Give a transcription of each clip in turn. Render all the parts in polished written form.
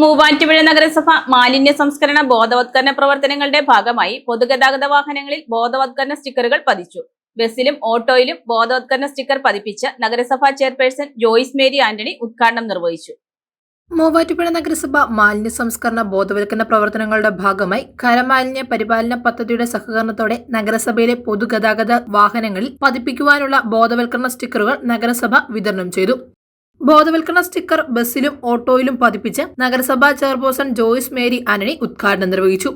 മൂവാറ്റുപുഴ നഗരസഭ മാലിന്യ സംസ്കരണ ബോധവത്കരണ പ്രവർത്തനങ്ങളുടെ ഭാഗമായി പൊതുഗതാഗത വാഹനങ്ങളിൽ ബോധവത്കരണ സ്റ്റിക്കറുകൾ പതിച്ചു. ബസിലും ഓട്ടോയിലും ബോധവത്കരണ സ്റ്റിക്കർ പതിപ്പിച്ച് നഗരസഭാ ചെയർപേഴ്സൺ ജോയ്സ് മേരി ആന്റണി ഉദ്ഘാടനം നിർവഹിച്ചു. മൂവാറ്റുപുഴ നഗരസഭ മാലിന്യ സംസ്കരണ ബോധവൽക്കരണ പ്രവർത്തനങ്ങളുടെ ഭാഗമായി ഖരമാലിന്യ പരിപാലന പദ്ധതിയുടെ സഹകരണത്തോടെ നഗരസഭയിലെ പൊതുഗതാഗത വാഹനങ്ങളിൽ പതിപ്പിക്കുവാനുള്ള ബോധവൽക്കരണ സ്റ്റിക്കറുകൾ നഗരസഭ വിതരണം ചെയ്തു. ബോധവൽക്കരണ സ്റ്റിക്കർ ബസിലും ഓട്ടോയിലും പതിപ്പിച്ച് നഗരസഭാ ചെയർപേഴ്സൺ ജോയ്സ് മേരി ആന്റണി ഉദ്ഘാടനം നിർവഹിച്ചു.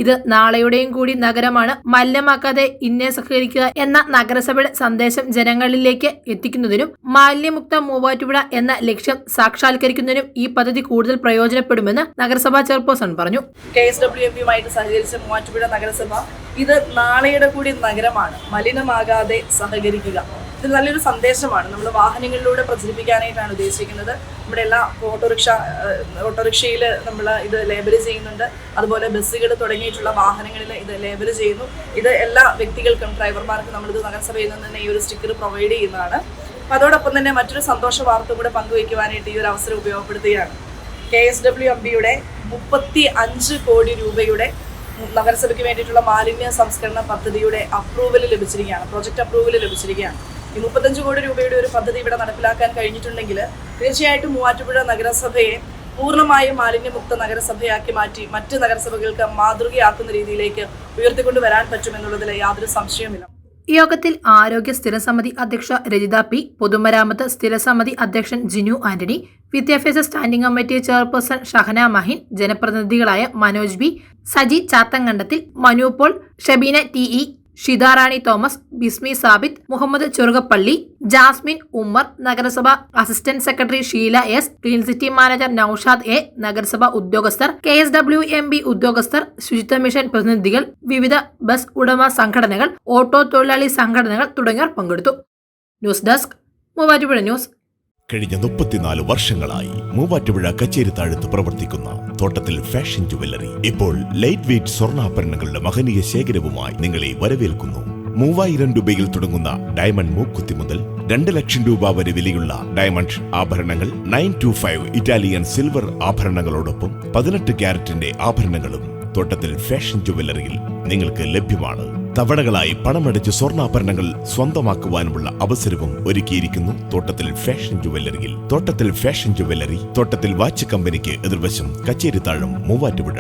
ഇത് നാളെയുടെയും കൂടി നഗരമാണ്, മലിനമാക്കാതെ ഇന്നെ സഹകരിക്കുക എന്ന നഗരസഭയുടെ സന്ദേശം ജനങ്ങളിലേക്ക് എത്തിക്കുന്നതിനും മാലിന്യമുക്ത മൂവാറ്റുപുഴ എന്ന ലക്ഷ്യം സാക്ഷാത്കരിക്കുന്നതിനും ഈ പദ്ധതി കൂടുതൽ പ്രയോജനപ്പെടുമെന്ന് നഗരസഭാ ചെയർപേഴ്സൺ പറഞ്ഞു. KSWMPയുമായിട്ട് സഹകരിച്ച മൂവാറ്റുപുഴ നഗരസഭ ഇത് നാളെയുടെ കൂടി നഗരമാണ്, മലിനമാകാതെ സഹകരിക്കുക. ഇത് നല്ലൊരു സന്ദേശമാണ് നമ്മൾ വാഹനങ്ങളിലൂടെ പ്രചരിപ്പിക്കാനായിട്ടാണ് ഉദ്ദേശിക്കുന്നത്. നമ്മുടെ എല്ലാ ഓട്ടോറിക്ഷയിൽ നമ്മൾ ഇത് ലേബൽ ചെയ്യുന്നുണ്ട്. അതുപോലെ ബസ്സുകൾ തുടങ്ങിയിട്ടുള്ള വാഹനങ്ങളിൽ ഇത് ലേബൽ ചെയ്യുന്നു. ഇത് എല്ലാ വ്യക്തികൾക്കും, ഡ്രൈവർമാർക്കും നമ്മളിത് നഗരസഭയിൽ നിന്ന് തന്നെ ഈ ഒരു സ്റ്റിക്കർ പ്രൊവൈഡ് ചെയ്യുന്നതാണ്. അപ്പോൾ അതോടൊപ്പം തന്നെ മറ്റൊരു സന്തോഷ വാർത്ത കൂടെ പങ്കുവയ്ക്കുവാനായിട്ട് ഈ ഒരു അവസരം ഉപയോഗപ്പെടുത്തുകയാണ്. KSWMPയുടെ 35 കോടി രൂപയുടെ നഗരസഭയ്ക്ക് വേണ്ടിയിട്ടുള്ള മാലിന്യ സംസ്കരണ പദ്ധതിയുടെ അപ്രൂവൽ ലഭിച്ചിരിക്കുകയാണ്, പ്രൊജക്ട് അപ്രൂവൽ ലഭിച്ചിരിക്കുകയാണ്. ഈ 35 കോടി രൂപയുടെ ഒരു പദ്ധതി ഇവിടെ നടപ്പിലാക്കാൻ കഴിഞ്ഞിട്ടുണ്ടെങ്കിൽ തീർച്ചയായിട്ടും മൂവാറ്റുപുഴ നഗരസഭയെ പൂർണ്ണമായും മാലിന്യമുക്ത നഗരസഭയാക്കി മാറ്റി മറ്റ് നഗരസഭകൾക്ക് മാതൃകയാക്കുന്ന രീതിയിലേക്ക് ഉയർത്തിക്കൊണ്ടുവരാൻ പറ്റുമെന്നുള്ളതിൽ യാതൊരു സംശയവുമില്ല. യോഗത്തിൽ ആരോഗ്യ സ്ഥിരസമിതി അധ്യക്ഷ രജിത പി, പൊതുമരാമത്ത് സ്ഥിരസമിതി അധ്യക്ഷൻ ജിനു ആന്റണി, വിദ്യാഭ്യാസ standing committee chairperson Shahana Mahin, ജനപ്രതിനിധികളായ മനോജ് ബി, സജി ചാത്തങ്കണ്ടത്തിൽ, മനു പോൾ, ഷബീന TE, ഷിതാറാണി തോമസ്, ബിസ്മി സാബിത്ത്, മുഹമ്മദ് ചെറുകപ്പള്ളി, ജാസ്മിൻ ഉമ്മർ, നഗരസഭ assistant secretary Sheela S, clean city manager Noushad A, നഗരസഭ ഉദ്യോഗസ്ഥർ, KSWMP ഉദ്യോഗസ്ഥർ, ശുചിത്വ മിഷൻ പ്രതിനിധികൾ, വിവിധ ബസ് ഉടമ സംഘടനകൾ, ഓട്ടോ തൊഴിലാളി സംഘടനകൾ തുടങ്ങിയവർ പങ്കെടുത്തു. News desk, Muvattupuzha news. കഴിഞ്ഞ 34 വർഷങ്ങളായി മൂവാറ്റുപുഴ കച്ചേരിത്താഴത്ത് പ്രവർത്തിക്കുന്ന തോട്ടത്തിൽ ഫാഷൻ ജുവല്ലറി ഇപ്പോൾ ലൈറ്റ് വെയ്റ്റ് സ്വർണ്ണാഭരണങ്ങളുടെ മഹനീയ ശേഖരവുമായി നിങ്ങളെ വരവേൽക്കുന്നു. 3000 രൂപയിൽ തുടങ്ങുന്ന ഡയമണ്ട് മൂക്കുത്തി മുതൽ 2 ലക്ഷം രൂപ വരെ വിലയുള്ള ഡയമണ്ട് ആഭരണങ്ങൾ, 925 ഇറ്റാലിയൻ സിൽവർ ആഭരണങ്ങളോടൊപ്പം 18 ക്യാരറ്റിന്റെ ആഭരണങ്ങളും തോട്ടത്തിൽ ഫാഷൻ ജുവല്ലറിയിൽ നിങ്ങൾക്ക് ലഭ്യമാണ്. തവണകളായി പണമടച്ച് സ്വർണ്ണാഭരണങ്ങൾ സ്വന്തമാക്കുവാനുമുള്ള അവസരവും ഒരുക്കിയിരിക്കുന്നു തോട്ടത്തിൽ ഫാഷൻ ജുവല്ലറിയിൽ. തോട്ടത്തിൽ ഫാഷൻ ജുവല്ലറി, തോട്ടത്തിൽ വാച്ച് കമ്പനിക്ക് എതിർവശം, കച്ചേരിത്താഴം, മൂവാറ്റുപുഴ.